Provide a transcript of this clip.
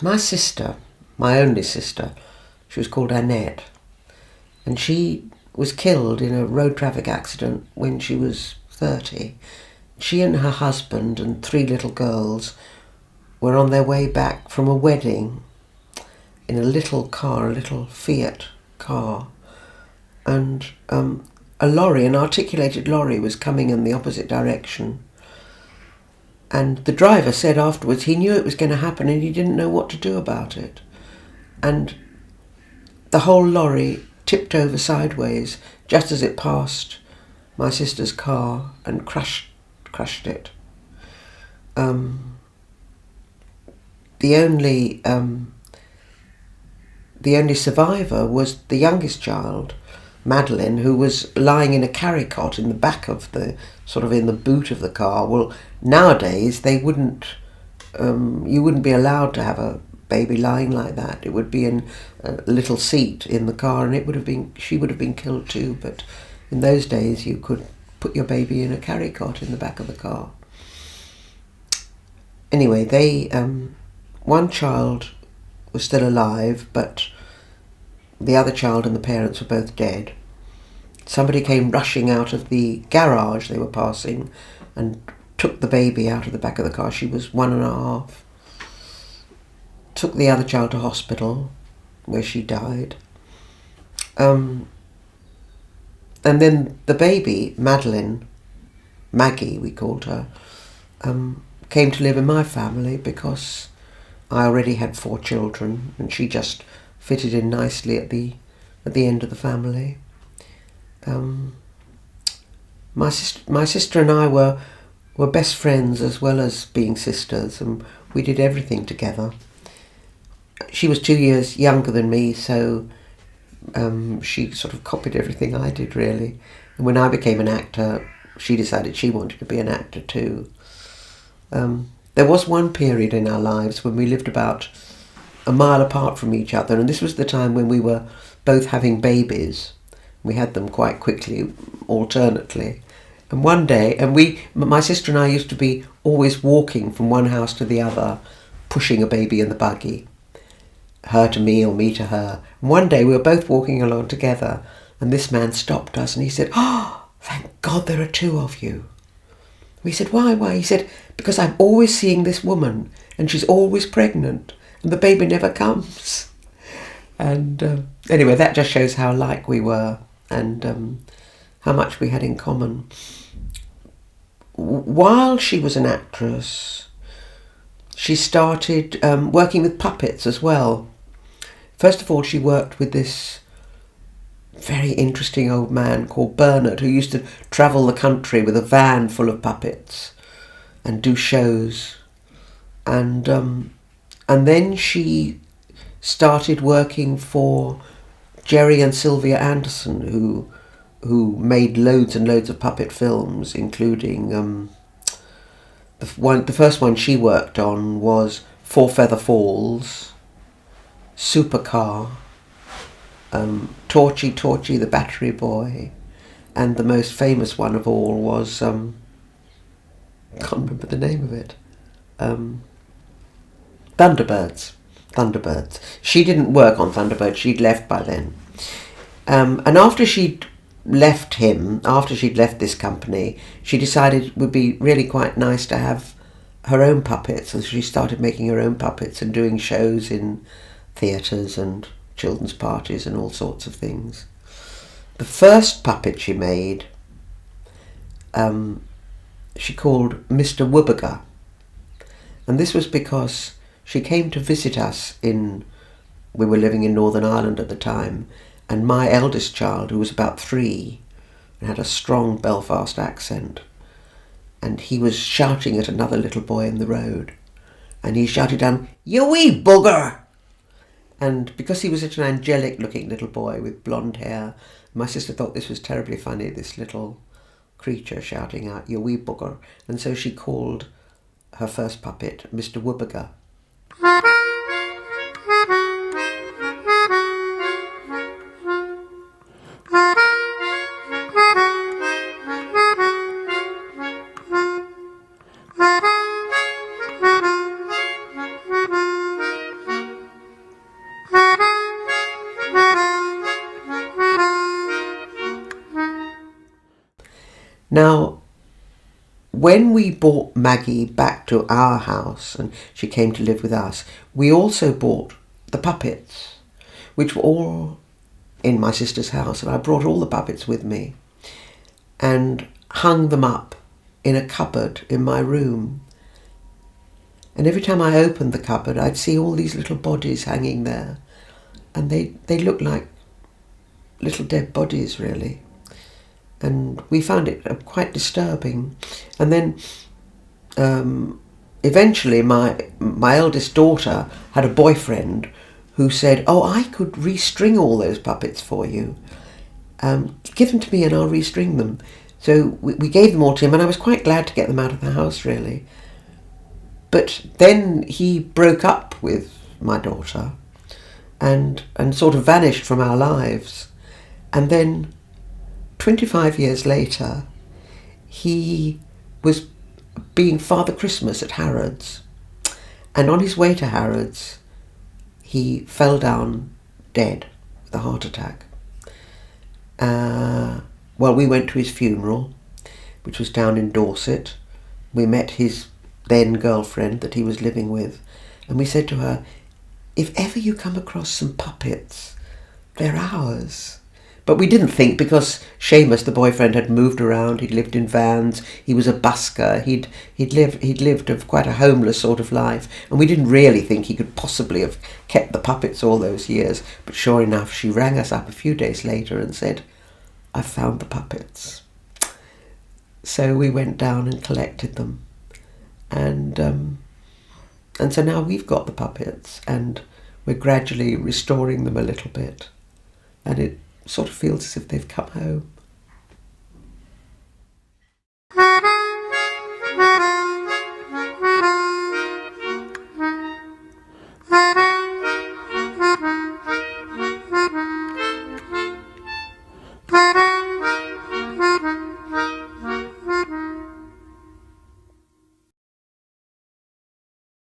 My sister, my only sister, she was called Annette, and she was killed in a road traffic accident when she was 30. She and her husband and 3 little girls were on their way back from a wedding in a little car, a little Fiat car, and a lorry, an articulated lorry, was coming in the opposite direction. And the driver said afterwards he knew it was going to happen and he didn't know what to do about it. And the whole lorry tipped over sideways just as it passed my sister's car and crushed it. The only survivor was the youngest child, Madeline, who was lying in a carry cot in the back of the, sort of in the boot of the car. Well, nowadays they wouldn't, you wouldn't be allowed to have a baby lying like that. It would be in a little seat in the car, and she would have been killed too. But in those days, you could put your baby in a carry cot in the back of the car. Anyway, one child was still alive, but the other child and the parents were both dead. Somebody came rushing out of the garage they were passing and took the baby out of the back of the car. She was 1.5. Took the other child to hospital, where she died. And then the baby, Madeline, Maggie we called her, came to live in my family because I already had 4 children and she just fitted in nicely at the end of the family. My sister and I were best friends as well as being sisters, and we did everything together. She was 2 years younger than me, so she sort of copied everything I did, really. And when I became an actor, she decided she wanted to be an actor too. There was one period in our lives when we lived about a mile apart from each other, and this was the time when we were both having babies. We had them quite quickly, alternately. And one day, my sister and I used to be always walking from one house to the other, pushing a baby in the buggy. Her to me or me to her. And one day we were both walking along together, and this man stopped us and he said, "Oh, thank God there are 2 of you." We said, "Why?" He said, "Because I'm always seeing this woman and she's always pregnant and the baby never comes." And anyway, that just shows how alike we were and how much we had in common. While she was an actress, she started working with puppets as well. First of all, she worked with this very interesting old man called Bernard, who used to travel the country with a van full of puppets and do shows. And then she started working for Jerry and Sylvia Anderson, who made loads and loads of puppet films, including the first one she worked on was Four Feather Falls, Supercar, Torchy the Battery Boy, and the most famous one of all was I can't remember the name of it. Thunderbirds. She didn't work on Thunderbirds, she'd left by then. And after she'd left this company, she decided it would be really quite nice to have her own puppets, and so she started making her own puppets and doing shows in theatres and children's parties and all sorts of things. The first puppet she made, she called Mr. Wubbager, and this was because she came to visit us we were living in Northern Ireland at the time, and my eldest child, who was about 3 and had a strong Belfast accent, and he was shouting at another little boy in the road, and he shouted down, "You wee bugger!" And because he was such an angelic looking little boy with blonde hair, my sister thought this was terribly funny, this little creature shouting out, "You wee bugger." And so she called her first puppet Mr. Wubbager. Now, when we brought Maggie back to our house and she came to live with us, we also bought the puppets, which were all in my sister's house, and I brought all the puppets with me and hung them up in a cupboard in my room. And every time I opened the cupboard, I'd see all these little bodies hanging there, and they looked like little dead bodies, really. And we found it quite disturbing. And then eventually my eldest daughter had a boyfriend who said, "Oh, I could restring all those puppets for you. Give them to me and I'll restring them." So we gave them all to him, and I was quite glad to get them out of the house, really. But then he broke up with my daughter and sort of vanished from our lives. And then 25 years later, he was being Father Christmas at Harrods. And on his way to Harrods, he fell down dead with a heart attack. Well, we went to his funeral, which was down in Dorset. We met his then girlfriend that he was living with, and we said to her, "If ever you come across some puppets, they're ours." But we didn't think, because Seamus, the boyfriend, had moved around. He'd lived in vans. He was a busker. He'd lived of quite a homeless sort of life, and we didn't really think he could possibly have kept the puppets all those years. But sure enough, she rang us up a few days later and said, "I've found the puppets." So we went down and collected them, and so now we've got the puppets, and we're gradually restoring them a little bit, and it sort of feels as if they've come home.